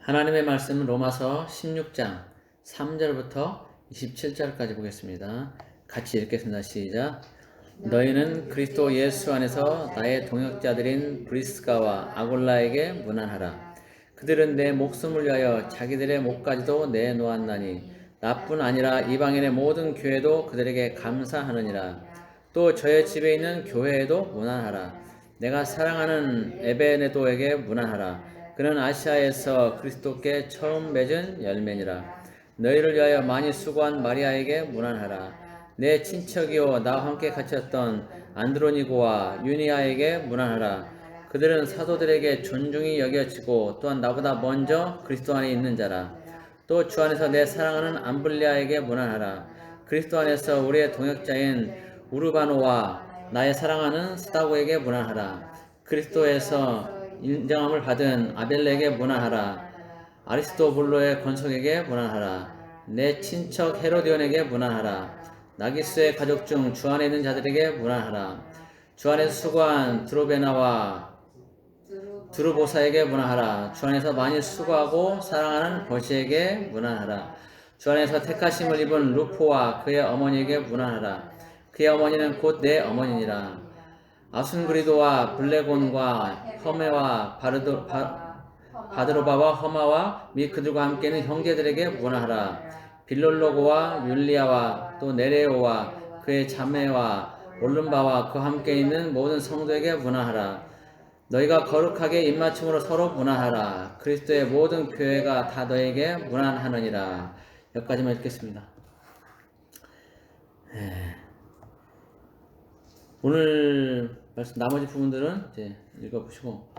하나님의 말씀은 로마서 16장 3절부터 27절까지 보겠습니다. 같이 읽겠습니다. 시작. 너희는 그리스도 예수 안에서 나의 동역자들인 브리스가와 아골라에게 문안하라. 그들은 내 목숨을 위하여 자기들의 목까지도 내놓았나니 나뿐 아니라 이방인의 모든 교회도 그들에게 감사하느니라. 또 저의 집에 있는 교회에도 문안하라. 내가 사랑하는 에베네도에게 문안하라. 그는 아시아에서 그리스도께 처음 맺은 열매니라. 너희를 위하여 많이 수고한 마리아에게 문안하라. 내 친척이요 나와 함께 갇혔던 안드로니고와 유니아에게 문안하라. 그들은 사도들에게 존중이 여겨지고 또한 나보다 먼저 그리스도 안에 있는 자라. 또 주 안에서 내 사랑하는 암블리아에게 문안하라. 그리스도 안에서 우리의 동역자인 우르바노와 나의 사랑하는 스다고에게 문안하라. 그리스도에서 인정함을 받은 아벨레에게 문안하라. 아리스토블로의 권속에게 문안하라. 내 친척 헤로디온에게 문안하라. 나기스의 가족 중 주 안에 있는 자들에게 문안하라. 주 안에서 수고한 드로베나와 드루보사에게 문안하라. 주 안에서 많이 수고하고 사랑하는 버시에게 문안하라. 주 안에서 택하심을 입은 루포와 그의 어머니에게 문안하라. 그의 어머니는 곧 내 어머니니라. 아순그리도와 블레곤과 허메와 바드로바와 허마와 및 그들과 함께 있는 형제들에게 문안하라. 빌롤로고와 율리아와 또 네레오와 그의 자매와 올름바와 그와 함께 있는 모든 성도에게 문안하라. 너희가 거룩하게 입맞춤으로 서로 문안하라. 그리스도의 모든 교회가 다 너에게 문안하느니라. 여기까지만 읽겠습니다. 오늘 말씀 나머지 부분들은 이제 읽어보시고,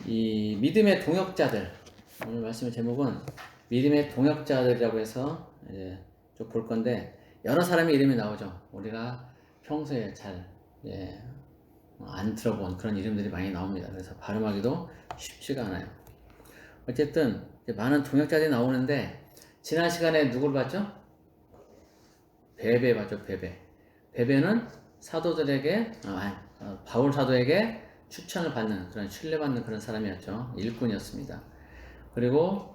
이 믿음의 동역자들, 오늘 말씀의 제목은 믿음의 동역자들이라고 해서 이제 좀 볼 건데, 여러 사람의 이름이 나오죠. 우리가 평소에 잘 안 들어본 그런 이름들이 많이 나옵니다. 그래서 발음하기도 쉽지가 않아요. 어쨌든 많은 동역자들이 나오는데, 지난 시간에 누구를 봤죠? 베베 봤죠. 베베는 사도들에게 바울 사도에게 추천을 받는 그런 신뢰받는 그런 사람이었죠. 일꾼이었습니다. 그리고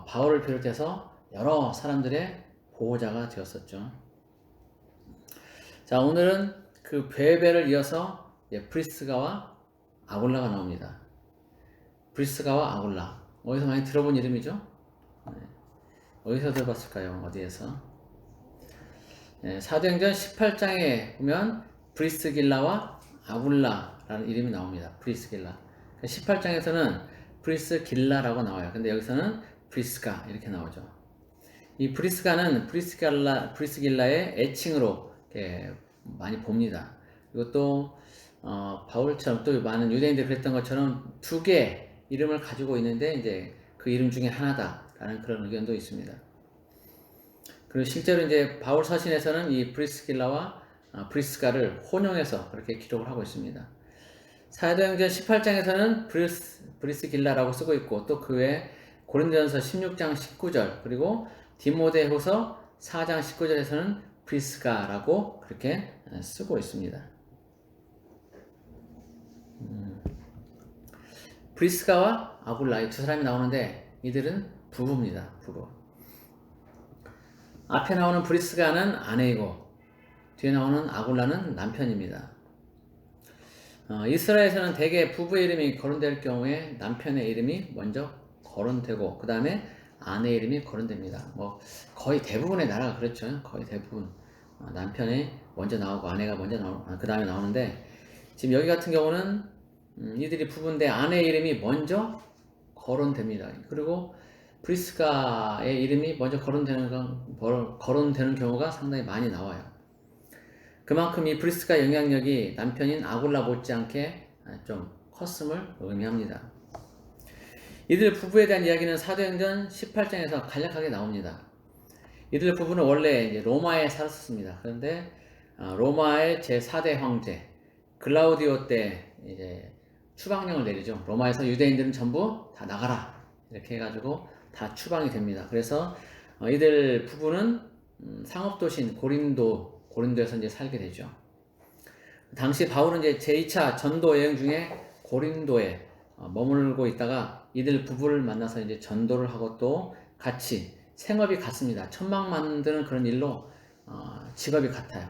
바울을 비롯해서 여러 사람들의 보호자가 되었었죠. 자, 오늘은 그 베베를 이어서 브리스가와 아골라가 나옵니다. 브리스가와 아골라, 어디서 많이 들어본 이름이죠? 어디서 들어봤을까요? 어디에서? 사도행전 18장에 보면 브리스길라와 아굴라라는 이름이 나옵니다. 브리스길라. 18장에서는 브리스길라라고 나와요. 근데 여기서는 브리스가 이렇게 나오죠. 이 브리스가는 브리스길라의 애칭으로 이렇게 많이 봅니다. 그리고 또 바울처럼 또 많은 유대인들이 그랬던 것처럼 두 개의 이름을 가지고 있는데 이제 그 이름 중에 하나다라는 그런 의견도 있습니다. 그리고 실제로 이제 바울 서신에서는 이 브리스길라와 브리스가를 혼용해서 그렇게 기록을 하고 있습니다. 사도행전 18장에서는 브리스길라라고 쓰고 있고, 또 그 외에 고린도전서 16장 19절, 그리고 디모데후서 4장 19절에서는 브리스가라고 그렇게 쓰고 있습니다. 브리스가와 아굴라 이 두 사람이 나오는데, 이들은 부부입니다. 부부. 앞에 나오는 브리스가는 아내이고 뒤에 나오는 아굴라는 남편입니다. 이스라엘에서는 대개 부부의 이름이 거론될 경우에 남편의 이름이 먼저 거론되고 그 다음에 아내의 이름이 거론됩니다. 뭐 거의 대부분의 나라가 그렇죠. 거의 대부분 남편이 먼저 나오고 아내가 먼저 나오고 그 다음에 나오는데, 지금 여기 같은 경우는 이들이 부부인데 아내의 이름이 먼저 거론됩니다. 그리고 브리스가의 이름이 먼저 거론되는 경우가 상당히 많이 나와요. 그만큼 이 브리스가 영향력이 남편인 아굴라 못지않게 좀 컸음을 의미합니다. 이들 부부에 대한 이야기는 사도행전 18장에서 간략하게 나옵니다. 이들 부부는 원래 이제 로마에 살았습니다. 그런데 로마의 제4대 황제 글라우디오 때 이제 추방령을 내리죠. 로마에서 유대인들은 전부 다 나가라 이렇게 해가지고 다 추방이 됩니다. 그래서 이들 부부는 상업도시인 고린도에서 이제 살게 되죠. 당시 바울은 이제 제2차 전도 여행 중에 고린도에 머물고 있다가 이들 부부를 만나서 이제 전도를 하고 또 같이 생업이 같습니다. 천막 만드는 그런 일로 직업이 같아요.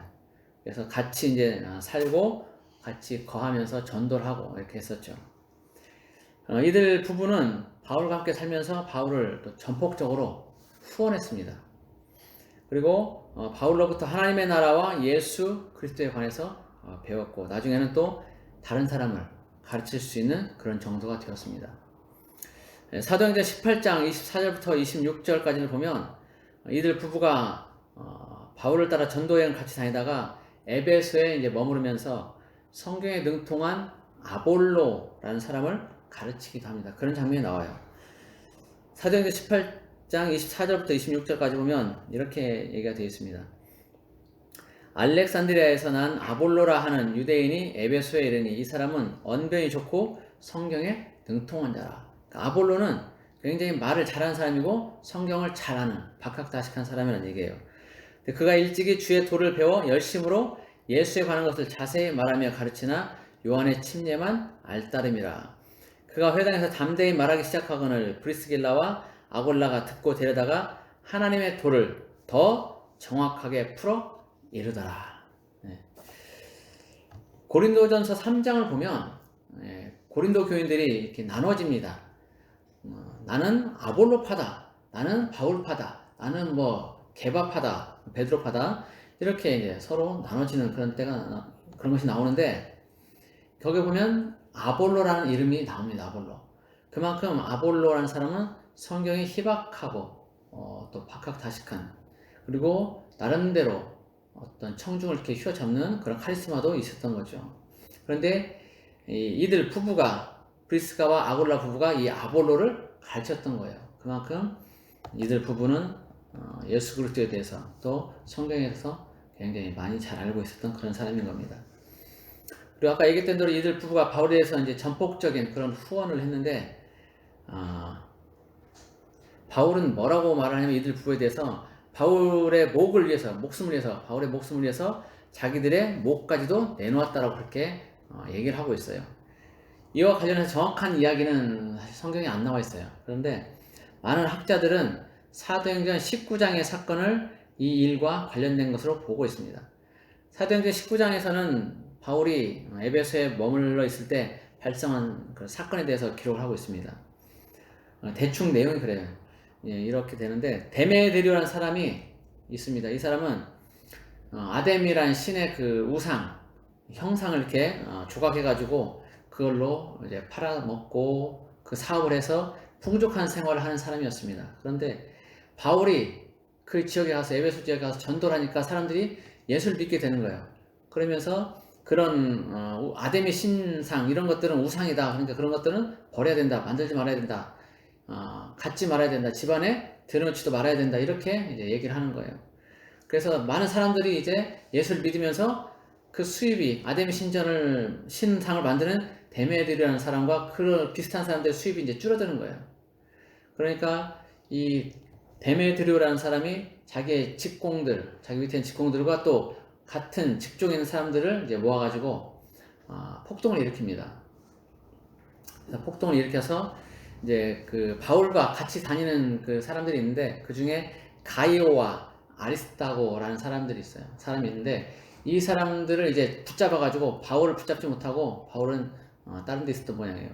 그래서 같이 이제 살고 같이 거하면서 전도를 하고 이렇게 했었죠. 이들 부부는 바울과 함께 살면서 바울을 또 전폭적으로 후원했습니다. 그리고 바울로부터 하나님의 나라와 예수 그리스도에 관해서 배웠고 나중에는 또 다른 사람을 가르칠 수 있는 그런 정도가 되었습니다. 사도행전 18장 24절부터 26절까지를 보면 이들 부부가 바울을 따라 전도여행을 같이 다니다가 에베소에 이제 머무르면서 성경에 능통한 아볼로라는 사람을 가르치기도 합니다. 그런 장면이 나와요. 사도행전 18장 24절부터 26절까지 보면 이렇게 얘기가 되어 있습니다. 알렉산드리아에서 난 아볼로라 하는 유대인이 에베소에 이르니 이 사람은 언변이 좋고 성경에 능통한 자라. 그러니까 아볼로는 굉장히 말을 잘하는 사람이고 성경을 잘 아는 박학다식한 사람이라는 얘기예요. 그가 일찍이 주의 도를 배워 열심으로 예수에 관한 것을 자세히 말하며 가르치나 요한의 침례만 알따름이라. 그가 회당에서 담대히 말하기 시작하거늘 브리스길라와 아골라가 듣고 데려다가 하나님의 도를 더 정확하게 풀어 이르더라. 고린도전서 3장을 보면 고린도 교인들이 이렇게 나눠집니다. 나는 아볼로파다, 나는 바울파다, 나는 뭐 게바파다, 베드로파다 이렇게 이제 서로 나눠지는 그런 것이 나오는데 거기 보면 아볼로라는 이름이 나옵니다. 아볼로. 그만큼 아볼로라는 사람은 성경이 희박하고 또 박학다식한 그리고 나름대로 어떤 청중을 이렇게 휘어잡는 그런 카리스마도 있었던 거죠. 그런데 이들 부부가 브리스가와 아골라 부부가 이 아볼로를 가르쳤던 거예요. 그만큼 이들 부부는 예수 그리스도에 대해서 또 성경에서 굉장히 많이 잘 알고 있었던 그런 사람인 겁니다. 그리고 아까 얘기했던 대로 이들 부부가 바울에 대해서 이제 전폭적인 그런 후원을 했는데 바울은 뭐라고 말하냐면 이들 부부에 대해서 바울의 목을 위해서 바울의 목숨을 위해서 자기들의 목까지도 내놓았다라고 그렇게 얘기를 하고 있어요. 이와 관련해서 정확한 이야기는 사실 성경에 안 나와 있어요. 그런데 많은 학자들은 사도행전 19장의 사건을 이 일과 관련된 것으로 보고 있습니다. 사도행전 19장에서는 바울이 에베소에 머물러 있을 때 발생한 그 사건에 대해서 기록을 하고 있습니다. 대충 내용이 그래요. 이렇게 되는데 데메드리오라는 사람이 있습니다. 이 사람은 아뎀이라는 신의 그 우상 형상을 이렇게 조각해가지고 그걸로 이제 팔아먹고 그 사업을 해서 풍족한 생활을 하는 사람이었습니다. 그런데 바울이 그 지역에 가서 에베소 지역에 가서 전도를 하니까 사람들이 예수를 믿게 되는 거예요. 그러면서 그런 아데미 신상 이런 것들은 우상이다. 그러니까 그런 것들은 버려야 된다. 만들지 말아야 된다. 갖지 말아야 된다. 집안에 들여놓지도 말아야 된다. 이렇게 이제 얘기를 하는 거예요. 그래서 많은 사람들이 이제 예수를 믿으면서 그 수입이 아데미 신상을 만드는 데메드리오라는 사람과 그 비슷한 사람들의 수입이 이제 줄어드는 거예요. 그러니까 이 데메드리오라는 사람이 자기의 직공들, 자기 밑에 있는 직공들과 또 같은 직종에 있는 사람들을 이제 모아가지고 폭동을 일으킵니다. 그래서 폭동을 일으켜서 이제 그 바울과 같이 다니는 그 사람들이 있는데 그 중에 가이오와 아리스타고라는 사람들이 있어요. 사람이 있는데 이 사람들을 이제 붙잡아가지고 바울을 붙잡지 못하고 바울은 다른 데 있었던 모양이에요.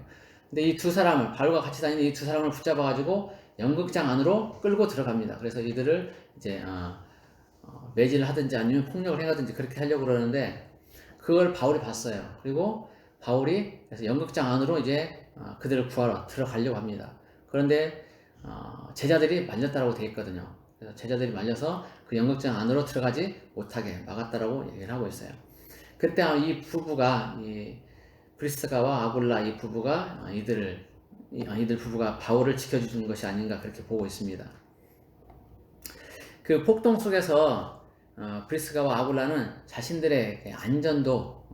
근데 이 두 사람을 바울과 같이 다니는 이 두 사람을 붙잡아가지고 연극장 안으로 끌고 들어갑니다. 그래서 이들을 이제 매질을 하든지 아니면 폭력을 해가든지 그렇게 하려고 그러는데 그걸 바울이 봤어요. 그리고 바울이 그래서 연극장 안으로 이제 그들을 구하러 들어가려고 합니다. 그런데 제자들이 말렸다라고 되어 있거든요. 그래서 제자들이 말려서 그 연극장 안으로 들어가지 못하게 막았다라고 얘기를 하고 있어요. 그때 이 부부가 이 브리스가와 아골라 이 부부가 이들 부부가 바울을 지켜주는 것이 아닌가 그렇게 보고 있습니다. 그 폭동 속에서 브리스가와 아골라는 자신들의 안전도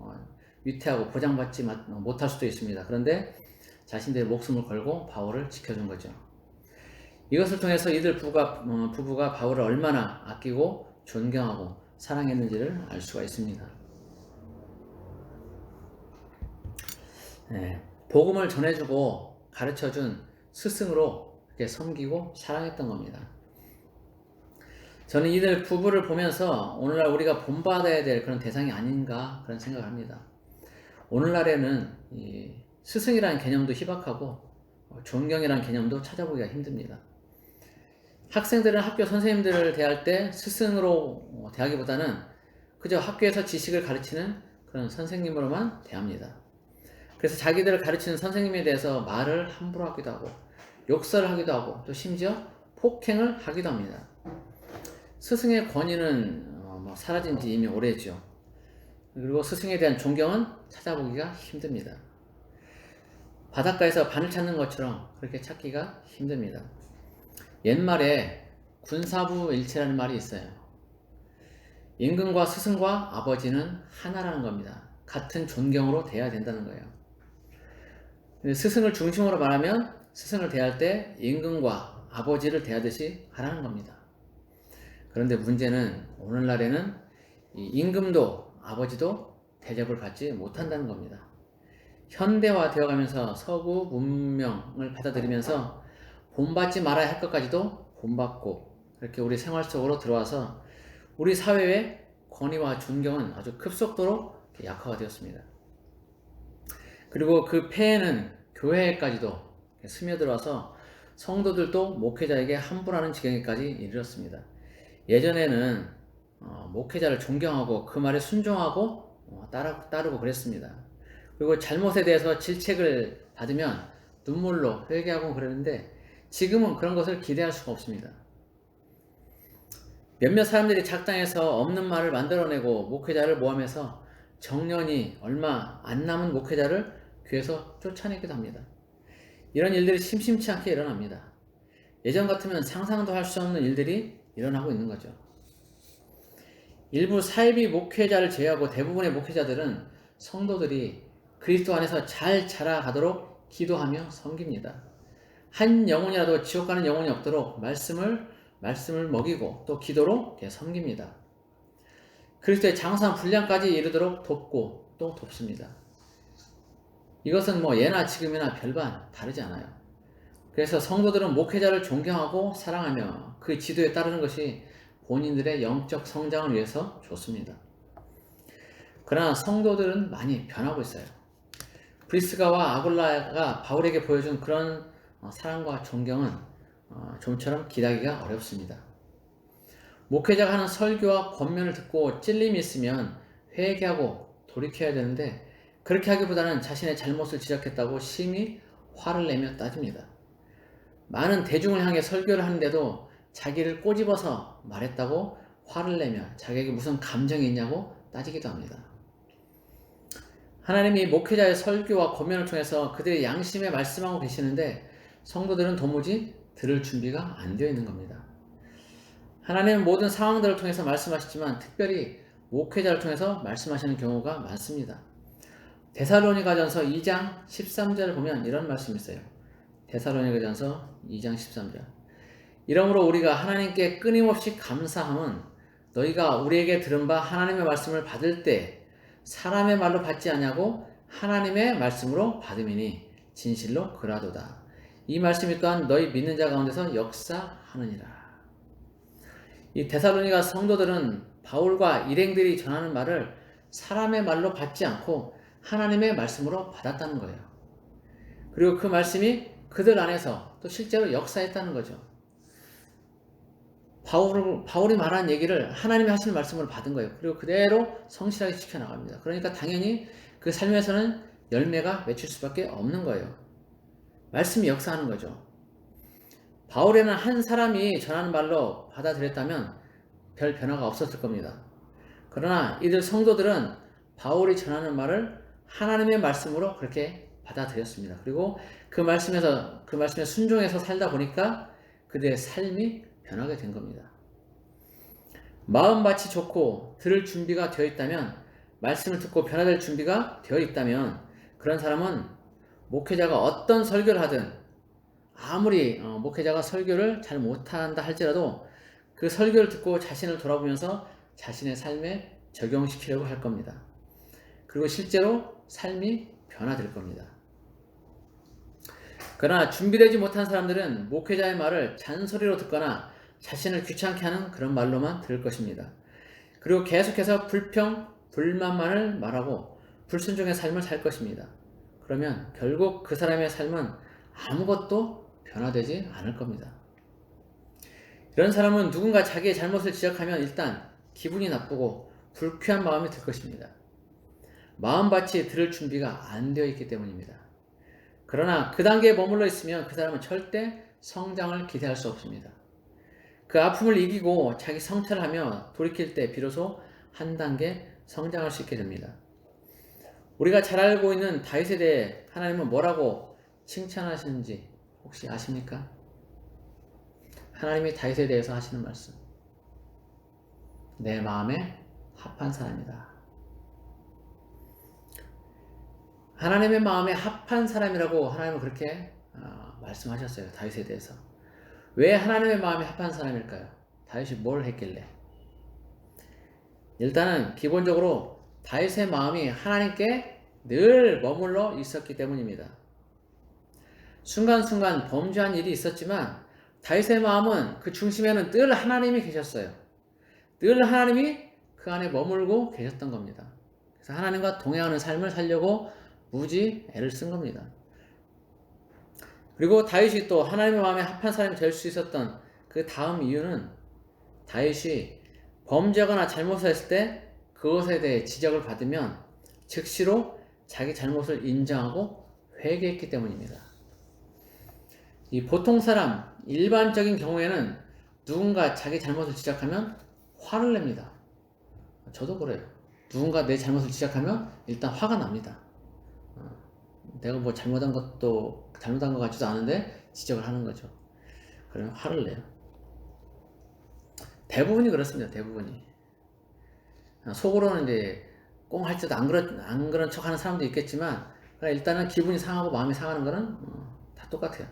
위태하고 보장받지 못할 수도 있습니다. 그런데 자신들의 목숨을 걸고 바울을 지켜준 거죠. 이것을 통해서 이들 부부가 바울을 얼마나 아끼고 존경하고 사랑했는지를 알 수가 있습니다. 복음을 전해주고 가르쳐준 스승으로 이렇게 섬기고 사랑했던 겁니다. 저는 이들 부부를 보면서 오늘날 우리가 본받아야 될 그런 대상이 아닌가 그런 생각을 합니다. 오늘날에는 이 스승이라는 개념도 희박하고 존경이라는 개념도 찾아보기가 힘듭니다. 학생들은 학교 선생님들을 대할 때 스승으로 대하기보다는 그저 학교에서 지식을 가르치는 그런 선생님으로만 대합니다. 그래서 자기들을 가르치는 선생님에 대해서 말을 함부로 하기도 하고 욕설을 하기도 하고 또 심지어 폭행을 하기도 합니다. 스승의 권위는 사라진 지 이미 오래죠. 그리고 스승에 대한 존경은 찾아보기가 힘듭니다. 바닷가에서 바늘 찾는 것처럼 그렇게 찾기가 힘듭니다. 옛말에 군사부 일체라는 말이 있어요. 임금과 스승과 아버지는 하나라는 겁니다. 같은 존경으로 대해야 된다는 거예요. 스승을 중심으로 말하면 스승을 대할 때 임금과 아버지를 대하듯이 하라는 겁니다. 그런데 문제는 오늘날에는 이 임금도 아버지도 대접을 받지 못한다는 겁니다. 현대화 되어가면서 서구 문명을 받아들이면서 본받지 말아야 할 것까지도 본받고 이렇게 우리 생활 속으로 들어와서 우리 사회의 권위와 존경은 아주 급속도로 약화가 되었습니다. 그리고 그 폐해는 교회에까지도 스며들어서 성도들도 목회자에게 함부로하는 지경에까지 이르렀습니다. 예전에는 목회자를 존경하고 그 말에 순종하고 따르고 그랬습니다. 그리고 잘못에 대해서 질책을 받으면 눈물로 회개하고 그러는데 지금은 그런 것을 기대할 수가 없습니다. 몇몇 사람들이 작당해서 없는 말을 만들어내고 목회자를 모함해서 정년이 얼마 안 남은 목회자를 교회에서 쫓아내기도 합니다. 이런 일들이 심심치 않게 일어납니다. 예전 같으면 상상도 할 수 없는 일들이 일어나고 있는 거죠. 일부 사이비 목회자를 제외하고 대부분의 목회자들은 성도들이 그리스도 안에서 잘 자라가도록 기도하며 섬깁니다. 한 영혼이라도 지옥 가는 영혼이 없도록 말씀을 먹이고 또 기도로 섬깁니다. 그리스도의 장사한 분량까지 이르도록 돕고 또 돕습니다. 이것은 예나 지금이나 별반 다르지 않아요. 그래서 성도들은 목회자를 존경하고 사랑하며 그 지도에 따르는 것이 본인들의 영적 성장을 위해서 좋습니다. 그러나 성도들은 많이 변하고 있어요. 브리스가와 아굴라가 바울에게 보여준 그런 사랑과 존경은 좀처럼 기다리기가 어렵습니다. 목회자가 하는 설교와 권면을 듣고 찔림이 있으면 회개하고 돌이켜야 되는데 그렇게 하기보다는 자신의 잘못을 지적했다고 심히 화를 내며 따집니다. 많은 대중을 향해 설교를 하는데도 자기를 꼬집어서 말했다고 화를 내며 자기에게 무슨 감정이 있냐고 따지기도 합니다. 하나님이 목회자의 설교와 권면을 통해서 그들의 양심에 말씀하고 계시는데 성도들은 도무지 들을 준비가 안 되어 있는 겁니다. 하나님은 모든 상황들을 통해서 말씀하시지만 특별히 목회자를 통해서 말씀하시는 경우가 많습니다. 데살로니가전서 2장 13절을 보면 이런 말씀이 있어요. 데살로니가전서 2장 13절. 이러므로 우리가 하나님께 끊임없이 감사함은 너희가 우리에게 들은 바 하나님의 말씀을 받을 때 사람의 말로 받지 아니하고 하나님의 말씀으로 받음이니 진실로 그라도다. 이 말씀이 또한 너희 믿는 자 가운데서 역사하느니라. 이 데살로니가 성도들은 바울과 일행들이 전하는 말을 사람의 말로 받지 않고 하나님의 말씀으로 받았다는 거예요. 그리고 그 말씀이 그들 안에서 또 실제로 역사했다는 거죠. 바울이 말한 얘기를 하나님이 하시는 말씀으로 받은 거예요. 그리고 그대로 성실하게 지켜나갑니다. 그러니까 당연히 그 삶에서는 열매가 맺힐 수밖에 없는 거예요. 말씀이 역사하는 거죠. 바울에는 한 사람이 전하는 말로 받아들였다면 별 변화가 없었을 겁니다. 그러나 이들 성도들은 바울이 전하는 말을 하나님의 말씀으로 그렇게 받아들였습니다. 그리고 그 말씀에 순종해서 살다 보니까 그들의 삶이 변하게 된 겁니다. 마음밭이 좋고 들을 준비가 되어 있다면, 말씀을 듣고 변화될 준비가 되어 있다면 그런 사람은 목회자가 어떤 설교를 하든, 아무리 목회자가 설교를 잘 못한다 할지라도 그 설교를 듣고 자신을 돌아보면서 자신의 삶에 적용시키려고 할 겁니다. 그리고 실제로 삶이 변화될 겁니다. 그러나 준비되지 못한 사람들은 목회자의 말을 잔소리로 듣거나 자신을 귀찮게 하는 그런 말로만 들을 것입니다. 그리고 계속해서 불평, 불만만을 말하고 불순종의 삶을 살 것입니다. 그러면 결국 그 사람의 삶은 아무것도 변화되지 않을 겁니다. 이런 사람은 누군가 자기의 잘못을 지적하면 일단 기분이 나쁘고 불쾌한 마음이 들 것입니다. 마음밭이 들을 준비가 안 되어 있기 때문입니다. 그러나 그 단계에 머물러 있으면 그 사람은 절대 성장을 기대할 수 없습니다. 그 아픔을 이기고 자기 성찰을 하며 돌이킬 때 비로소 한 단계 성장할 수 있게 됩니다. 우리가 잘 알고 있는 다윗에 대해 하나님은 뭐라고 칭찬하시는지 혹시 아십니까? 하나님이 다윗에 대해서 하시는 말씀. 내 마음에 합한 사람이다. 하나님의 마음에 합한 사람이라고 하나님은 그렇게 말씀하셨어요. 다윗에 대해서. 왜 하나님의 마음에 합한 사람일까요? 다윗이 뭘 했길래? 일단은 기본적으로 다윗의 마음이 하나님께 늘 머물러 있었기 때문입니다. 순간순간 범죄한 일이 있었지만 다윗의 마음은 그 중심에는 늘 하나님이 계셨어요. 늘 하나님이 그 안에 머물고 계셨던 겁니다. 그래서 하나님과 동행하는 삶을 살려고 무지 애를 쓴 겁니다. 그리고 다윗이 또 하나님의 마음에 합한 사람이 될 수 있었던 그 다음 이유는 다윗이 범죄하거나 잘못을 했을 때 그것에 대해 지적을 받으면 즉시로 자기 잘못을 인정하고 회개했기 때문입니다. 이 보통 사람, 일반적인 경우에는 누군가 자기 잘못을 지적하면 화를 냅니다. 저도 그래요. 누군가 내 잘못을 지적하면 일단 화가 납니다. 내가 뭐 잘못한 것 같지도 않은데 지적을 하는 거죠. 그러면 화를 내요. 대부분이 그렇습니다. 대부분이. 속으로는 이제 꽁 할 때도 안 그런 척 하는 사람도 있겠지만 일단은 기분이 상하고 마음이 상하는 거는 다 똑같아요.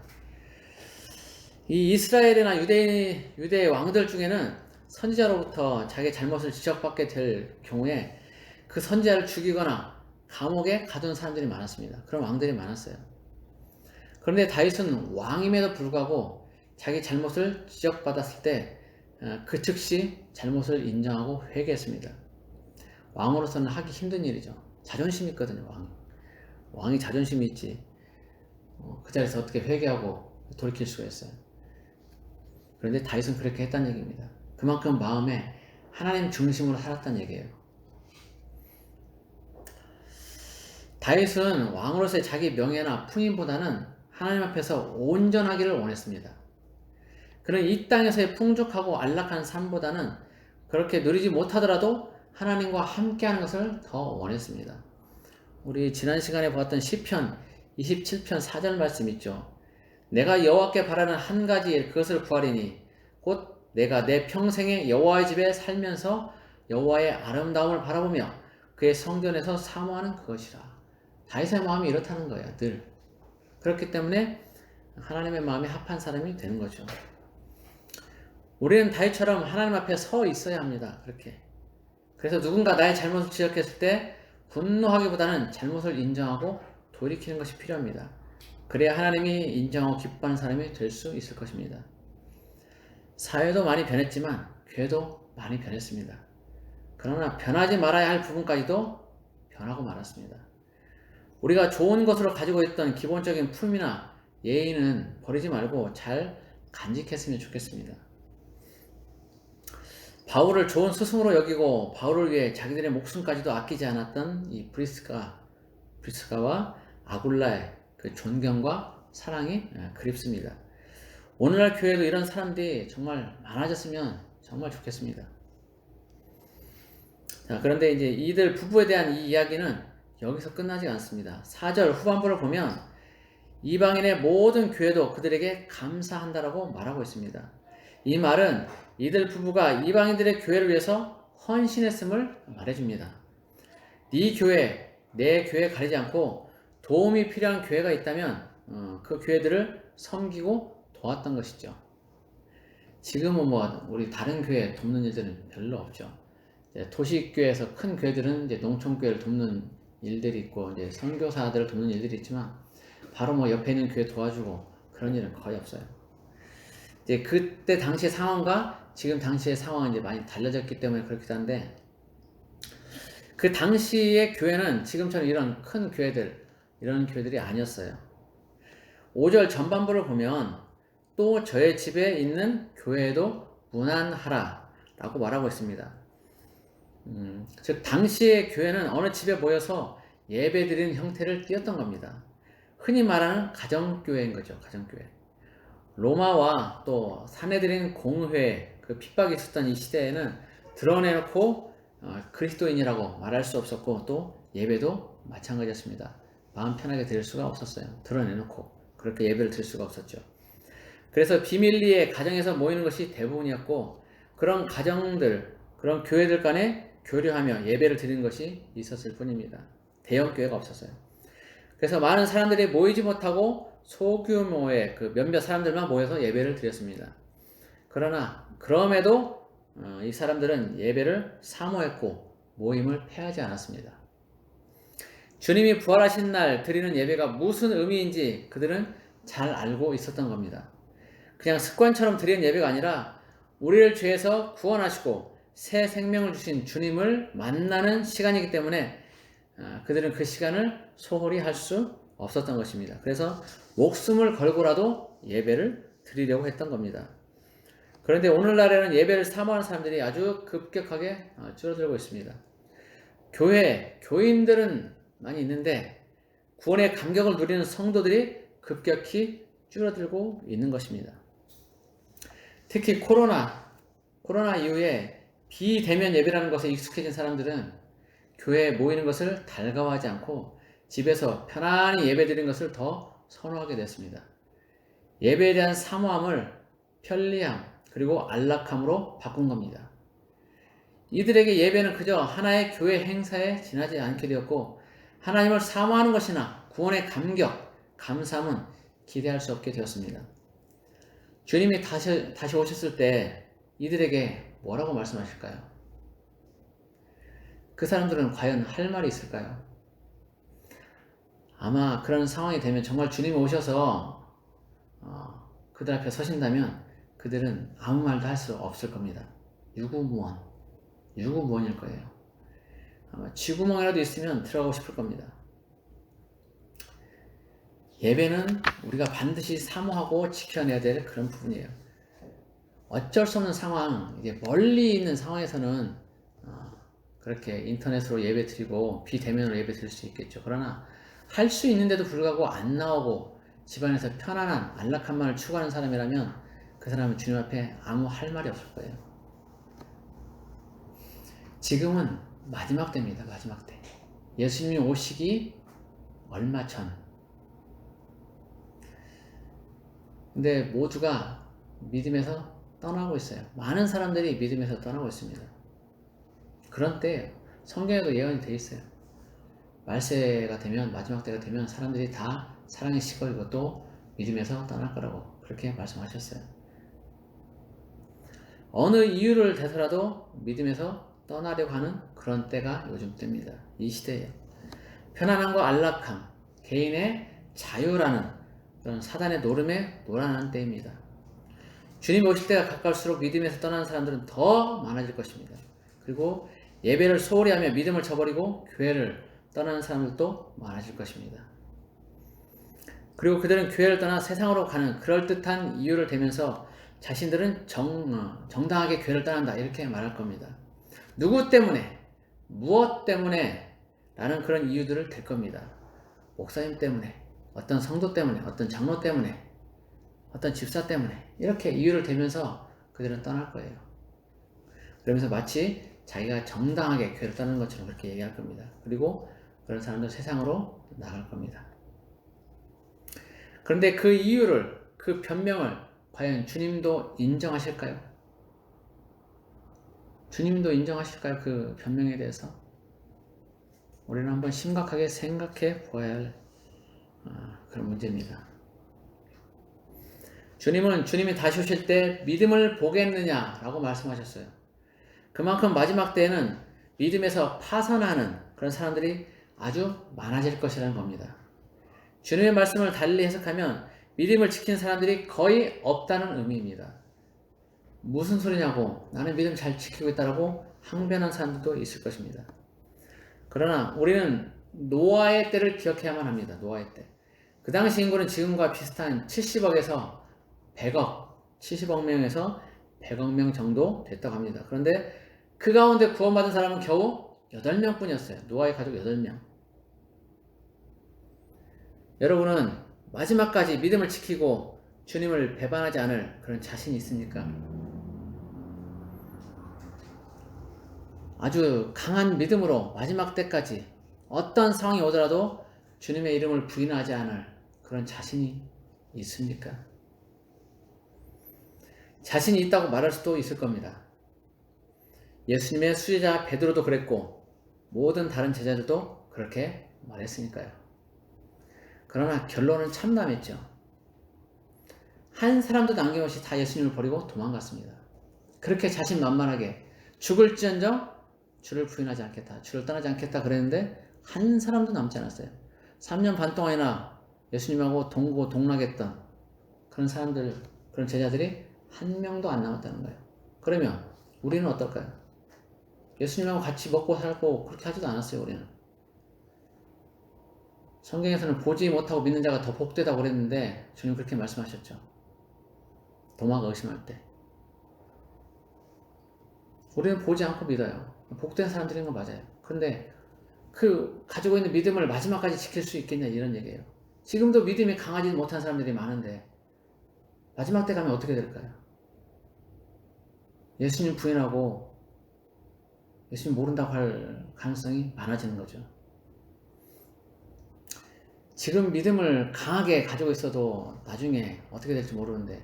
이 이스라엘이나 유대의 왕들 중에는 선지자로부터 자기 잘못을 지적받게 될 경우에 그 선지자를 죽이거나 감옥에 가둔 사람들이 많았습니다. 그런 왕들이 많았어요. 그런데 다윗은 왕임에도 불구하고 자기 잘못을 지적받았을 때 그 즉시 잘못을 인정하고 회개했습니다. 왕으로서는 하기 힘든 일이죠. 자존심이 있거든요. 왕이 자존심이 있지. 그 자리에서 어떻게 회개하고 돌이킬 수가 있어요. 그런데 다윗은 그렇게 했다는 얘기입니다. 그만큼 마음에 하나님 중심으로 살았다는 얘기예요. 다윗은 왕으로서의 자기 명예나 풍임보다는 하나님 앞에서 온전하기를 원했습니다. 그는 이 땅에서의 풍족하고 안락한 삶보다는 그렇게 누리지 못하더라도 하나님과 함께하는 것을 더 원했습니다. 우리 지난 시간에 보았던 시편 27편 4절 말씀 있죠. 내가 여호와께 바라는 한 가지 일 그것을 구하리니 곧 내가 내 평생에 여호와의 집에 살면서 여호와의 아름다움을 바라보며 그의 성전에서 사모하는 그것이라. 다윗의 마음이 이렇다는 거예요. 늘. 그렇기 때문에 하나님의 마음에 합한 사람이 되는 거죠. 우리는 다윗처럼 하나님 앞에 서 있어야 합니다. 그렇게. 그래서 누군가 나의 잘못을 지적했을 때 분노하기보다는 잘못을 인정하고 돌이키는 것이 필요합니다. 그래야 하나님이 인정하고 기뻐하는 사람이 될 수 있을 것입니다. 사회도 많이 변했지만 교회도 많이 변했습니다. 그러나 변하지 말아야 할 부분까지도 변하고 말았습니다. 우리가 좋은 것으로 가지고 있던 기본적인 품이나 예의는 버리지 말고 잘 간직했으면 좋겠습니다. 바울을 좋은 스승으로 여기고 바울을 위해 자기들의 목숨까지도 아끼지 않았던 이 브리스가와 아굴라의 그 존경과 사랑이 그립습니다. 오늘날 교회도 이런 사람들이 정말 많아졌으면 정말 좋겠습니다. 자, 그런데 이제 이들 부부에 대한 이 이야기는 여기서 끝나지 않습니다. 4절 후반부를 보면 이방인의 모든 교회도 그들에게 감사한다라고 말하고 있습니다. 이 말은 이들 부부가 이방인들의 교회를 위해서 헌신했음을 말해줍니다. 네 교회, 내 교회 가리지 않고 도움이 필요한 교회가 있다면 그 교회들을 섬기고 도왔던 것이죠. 지금은 뭐 우리 다른 교회 돕는 일들은 별로 없죠. 도시교회에서 큰 교회들은 이제 농촌교회를 돕는 일들이 있고 이제 선교사들을 돕는 일들이 있지만 바로 뭐 옆에 있는 교회 도와주고 그런 일은 거의 없어요. 이제 그때 당시의 상황과 지금 당시의 상황은 이제 많이 달라졌기 때문에 그렇기도 한데, 그 당시의 교회는 지금처럼 이런 큰 교회들, 이런 교회들이 아니었어요. 5절 전반부를 보면 또 저의 집에 있는 교회에도 문안하라 라고 말하고 있습니다. 즉 당시의 교회는 어느 집에 모여서 예배드리는 형태를 띄었던 겁니다. 흔히 말하는 가정교회인 거죠. 가정교회. 로마와 또 사내들인 공회, 그 핍박이 있었던 이 시대에는 드러내놓고 그리스도인이라고 말할 수 없었고, 또 예배도 마찬가지였습니다. 마음 편하게 드릴 수가 없었어요. 드러내놓고 그렇게 예배를 드릴 수가 없었죠. 그래서 비밀리에 가정에서 모이는 것이 대부분이었고, 그런 가정들, 그런 교회들 간에 교류하며 예배를 드리는 것이 있었을 뿐입니다. 대형 교회가 없었어요. 그래서 많은 사람들이 모이지 못하고 소규모의 그 몇몇 사람들만 모여서 예배를 드렸습니다. 그러나 그럼에도 이 사람들은 예배를 사모했고 모임을 폐하지 않았습니다. 주님이 부활하신 날 드리는 예배가 무슨 의미인지 그들은 잘 알고 있었던 겁니다. 그냥 습관처럼 드리는 예배가 아니라 우리를 죄에서 구원하시고 새 생명을 주신 주님을 만나는 시간이기 때문에 그들은 그 시간을 소홀히 할 수 없었던 것입니다. 그래서 목숨을 걸고라도 예배를 드리려고 했던 겁니다. 그런데 오늘날에는 예배를 사모하는 사람들이 아주 급격하게 줄어들고 있습니다. 교인들은 많이 있는데 구원의 감격을 누리는 성도들이 급격히 줄어들고 있는 것입니다. 특히 코로나 이후에 비대면 예배라는 것에 익숙해진 사람들은 교회에 모이는 것을 달가워하지 않고 집에서 편안히 예배드리는 것을 더 선호하게 됐습니다. 예배에 대한 사모함을 편리함 그리고 안락함으로 바꾼 겁니다. 이들에게 예배는 그저 하나의 교회 행사에 지나지 않게 되었고, 하나님을 사모하는 것이나 구원의 감격, 감사함은 기대할 수 없게 되었습니다. 주님이 다시 오셨을 때 이들에게 뭐라고 말씀하실까요? 그 사람들은 과연 할 말이 있을까요? 아마 그런 상황이 되면 정말 주님이 오셔서 그들 앞에 서신다면 그들은 아무 말도 할 수 없을 겁니다. 유구무원일 거예요. 아마 쥐구멍이라도 있으면 들어가고 싶을 겁니다. 예배는 우리가 반드시 사모하고 지켜내야 될 그런 부분이에요. 어쩔 수 없는 상황, 이제 멀리 있는 상황에서는 그렇게 인터넷으로 예배 드리고 비대면으로 예배 드릴 수 있겠죠. 그러나 할 수 있는데도 불구하고 안 나오고 집안에서 편안한 안락함만을 추구하는 사람이라면 그 사람은 주님 앞에 아무 할 말이 없을 거예요. 지금은 마지막 때입니다. 마지막 때. 예수님이 오시기 얼마 전. 근데 모두가 믿음에서 떠나고 있어요. 많은 사람들이 믿음에서 떠나고 있습니다. 그런 때 성경에도 예언이 되어 있어요. 말세가 되면, 마지막 때가 되면 사람들이 다 사랑에 식어지고 또 믿음에서 떠날 거라고 그렇게 말씀하셨어요. 어느 이유를 대서라도 믿음에서 떠나려고 하는 그런 때가 요즘 때입니다. 이 시대예요. 편안함과 안락함, 개인의 자유라는 그런 사단의 노름에 놀아나는 때입니다. 주님이 오실 때가 가까울수록 믿음에서 떠나는 사람들은 더 많아질 것입니다. 그리고 예배를 소홀히 하며 믿음을 저버리고 교회를 떠나는 사람들도 많아질 것입니다. 그리고 그들은 교회를 떠나 세상으로 가는 그럴듯한 이유를 대면서 자신들은 정당하게 교회를 떠난다 이렇게 말할 겁니다. 누구 때문에, 무엇 때문에 라는 그런 이유들을 댈 겁니다. 목사님 때문에, 어떤 성도 때문에, 어떤 장로 때문에, 어떤 집사 때문에 이렇게 이유를 대면서 그들은 떠날 거예요. 그러면서 마치 자기가 정당하게 교회를 떠나는 것처럼 그렇게 얘기할 겁니다. 그리고 그런 사람들 세상으로 나갈 겁니다. 그런데 그 이유를, 그 변명을 과연 주님도 인정하실까요? 주님도 인정하실까요? 그 변명에 대해서? 우리는 한번 심각하게 생각해 보아야 할 그런 문제입니다. 주님이 다시 오실 때 믿음을 보겠느냐라고 말씀하셨어요. 그만큼 마지막 때에는 믿음에서 파선하는 그런 사람들이 아주 많아질 것이라는 겁니다. 주님의 말씀을 달리 해석하면 믿음을 지킨 사람들이 거의 없다는 의미입니다. 무슨 소리냐고, 나는 믿음 잘 지키고 있다라고 항변한 사람들도 있을 것입니다. 그러나 우리는 노아의 때를 기억해야만 합니다. 노아의 때. 그 당시 인구는 지금과 비슷한 70억에서 100억, 70억 명에서 100억 명 정도 됐다고 합니다. 그런데 그 가운데 구원받은 사람은 겨우 8명 뿐이었어요. 노아의 가족 8명. 여러분은 마지막까지 믿음을 지키고 주님을 배반하지 않을 그런 자신이 있습니까? 아주 강한 믿음으로 마지막 때까지 어떤 상황이 오더라도 주님의 이름을 부인하지 않을 그런 자신이 있습니까? 자신이 있다고 말할 수도 있을 겁니다. 예수님의 수제자 베드로도 그랬고 모든 다른 제자들도 그렇게 말했으니까요. 그러나 결론은 참담했죠. 한 사람도 남김없이 다 예수님을 버리고 도망갔습니다. 그렇게 자신만만하게 죽을지언정 주를 부인하지 않겠다, 주를 떠나지 않겠다 그랬는데 한 사람도 남지 않았어요. 3년 반 동안이나 예수님하고 동고동락했던 그런 사람들, 그런 제자들이 한 명도 안 남았다는 거예요. 그러면 우리는 어떨까요? 예수님하고 같이 먹고 살고 그렇게 하지도 않았어요. 우리는. 성경에서는 보지 못하고 믿는 자가 더 복되다고 그랬는데 주님 그렇게 말씀하셨죠. 도마가 의심할 때. 우리는 보지 않고 믿어요. 복된 사람들인 건 맞아요. 그런데 그 가지고 있는 믿음을 마지막까지 지킬 수 있겠냐 이런 얘기예요. 지금도 믿음이 강하지 못한 사람들이 많은데 마지막 때 가면 어떻게 될까요? 예수님 부인하고 예수님 모른다고 할 가능성이 많아지는 거죠. 지금 믿음을 강하게 가지고 있어도 나중에 어떻게 될지 모르는데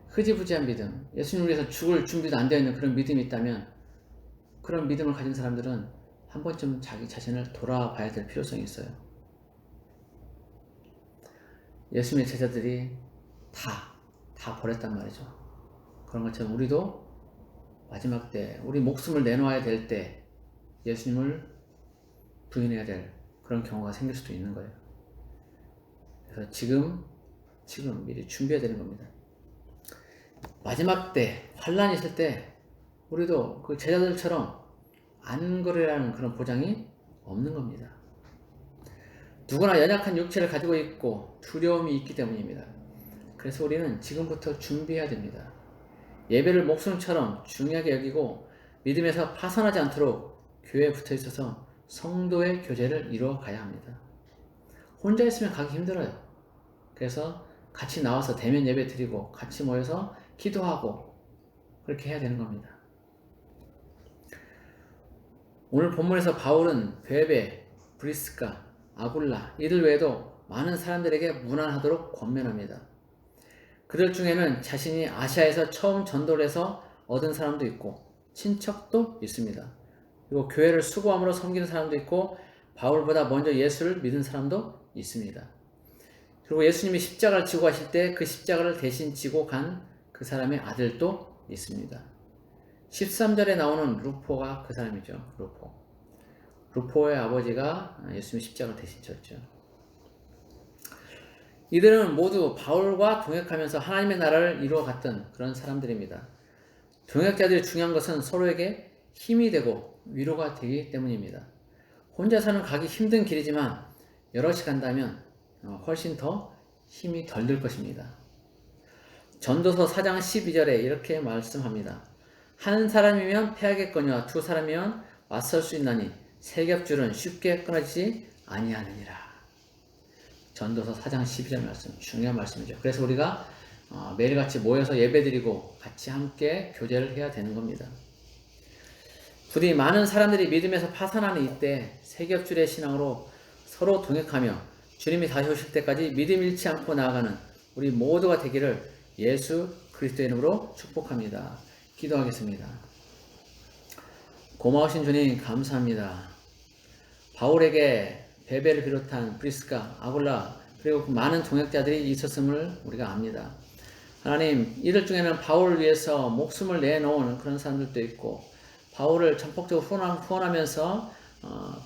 흐지부지한 믿음, 예수님을 위해서 죽을 준비도 안 되어 있는 그런 믿음이 있다면 그런 믿음을 가진 사람들은 한 번쯤 자기 자신을 돌아봐야 될 필요성이 있어요. 예수님의 제자들이 다 버렸단 말이죠. 그런 것처럼 우리도 마지막 때 우리 목숨을 내놓아야 될 때 예수님을 부인해야 될 그런 경우가 생길 수도 있는 거예요. 그래서 지금 미리 준비해야 되는 겁니다. 마지막 때 환란이 있을 때 우리도 그 제자들처럼 안 그러라는 그런 보장이 없는 겁니다. 누구나 연약한 육체를 가지고 있고 두려움이 있기 때문입니다. 그래서 우리는 지금부터 준비해야 됩니다. 예배를 목숨처럼 중요하게 여기고 믿음에서 파산하지 않도록 교회에 붙어 있어서 성도의 교제를 이루어 가야 합니다. 혼자 있으면 가기 힘들어요. 그래서 같이 나와서 대면 예배 드리고 같이 모여서 기도하고 그렇게 해야 되는 겁니다. 오늘 본문에서 바울은 베베, 브리스가, 아굴라 이들 외에도 많은 사람들에게 무난하도록 권면합니다. 그들 중에는 자신이 아시아에서 처음 전도를 해서 얻은 사람도 있고 친척도 있습니다. 그리고 교회를 수고함으로 섬기는 사람도 있고 바울보다 먼저 예수를 믿은 사람도 있습니다. 그리고 예수님이 십자가를 지고 가실 때 그 십자가를 대신 지고 간 그 사람의 아들도 있습니다. 13절에 나오는 루포가 그 사람이죠. 루포의 아버지가 예수님의 십자가를 대신 졌죠. 이들은 모두 바울과 동역하면서 하나님의 나라를 이루어갔던 그런 사람들입니다. 동역자들이 중요한 것은 서로에게 힘이 되고 위로가 되기 때문입니다. 혼자서는 가기 힘든 길이지만 여럿이 간다면 훨씬 더 힘이 덜 들 것입니다. 전도서 4장 12절에 이렇게 말씀합니다. 한 사람이면 패하겠거니와 두 사람이면 맞설 수 있나니 세 겹줄은 쉽게 끊어지지 아니하느니라. 전도서 4장 12절 말씀, 중요한 말씀이죠. 그래서 우리가 매일같이 모여서 예배드리고 같이 함께 교제를 해야 되는 겁니다. 부디 많은 사람들이 믿음에서 파산하는 이때 세 겹줄의 신앙으로 서로 동역하며 주님이 다시 오실 때까지 믿음 잃지 않고 나아가는 우리 모두가 되기를 예수 그리스도의 이름으로 축복합니다. 기도하겠습니다. 고마우신 주님 감사합니다. 바울에게 베베를 비롯한 브리스가, 아굴라 그리고 그 많은 동역자들이 있었음을 우리가 압니다. 하나님, 이들 중에는 바울을 위해서 목숨을 내놓은 그런 사람들도 있고 바울을 전폭적으로 후원하면서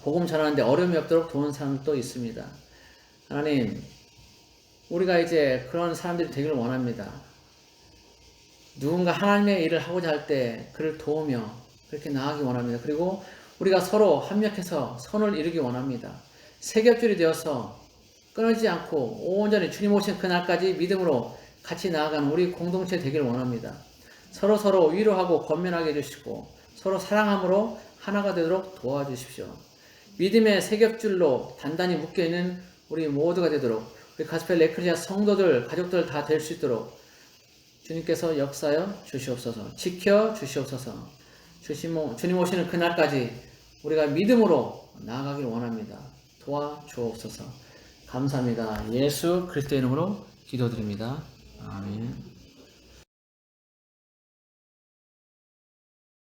복음 전하는데 어려움이 없도록 도운 사람도 있습니다. 하나님, 우리가 이제 그런 사람들이 되기를 원합니다. 누군가 하나님의 일을 하고자 할 때 그를 도우며 그렇게 나아가기 원합니다. 그리고 우리가 서로 합력해서 선을 이루기 원합니다. 세겹줄이 되어서 끊어지지 않고 온전히 주님 오신 그날까지 믿음으로 같이 나아가는 우리 공동체 되기를 원합니다. 서로 위로하고 권면하게 해주시고 서로 사랑함으로 하나가 되도록 도와주십시오. 믿음의 세겹줄로 단단히 묶여있는 우리 모두가 되도록 우리 가스펠 에클레시아 성도들, 가족들 다 될 수 있도록 주님께서 역사여 주시옵소서. 지켜 주시옵소서. 주님 오시는 그날까지 우리가 믿음으로 나아가길 원합니다. 도와주옵소서. 감사합니다. 예수 그리스도의 이름으로 기도드립니다. 아멘.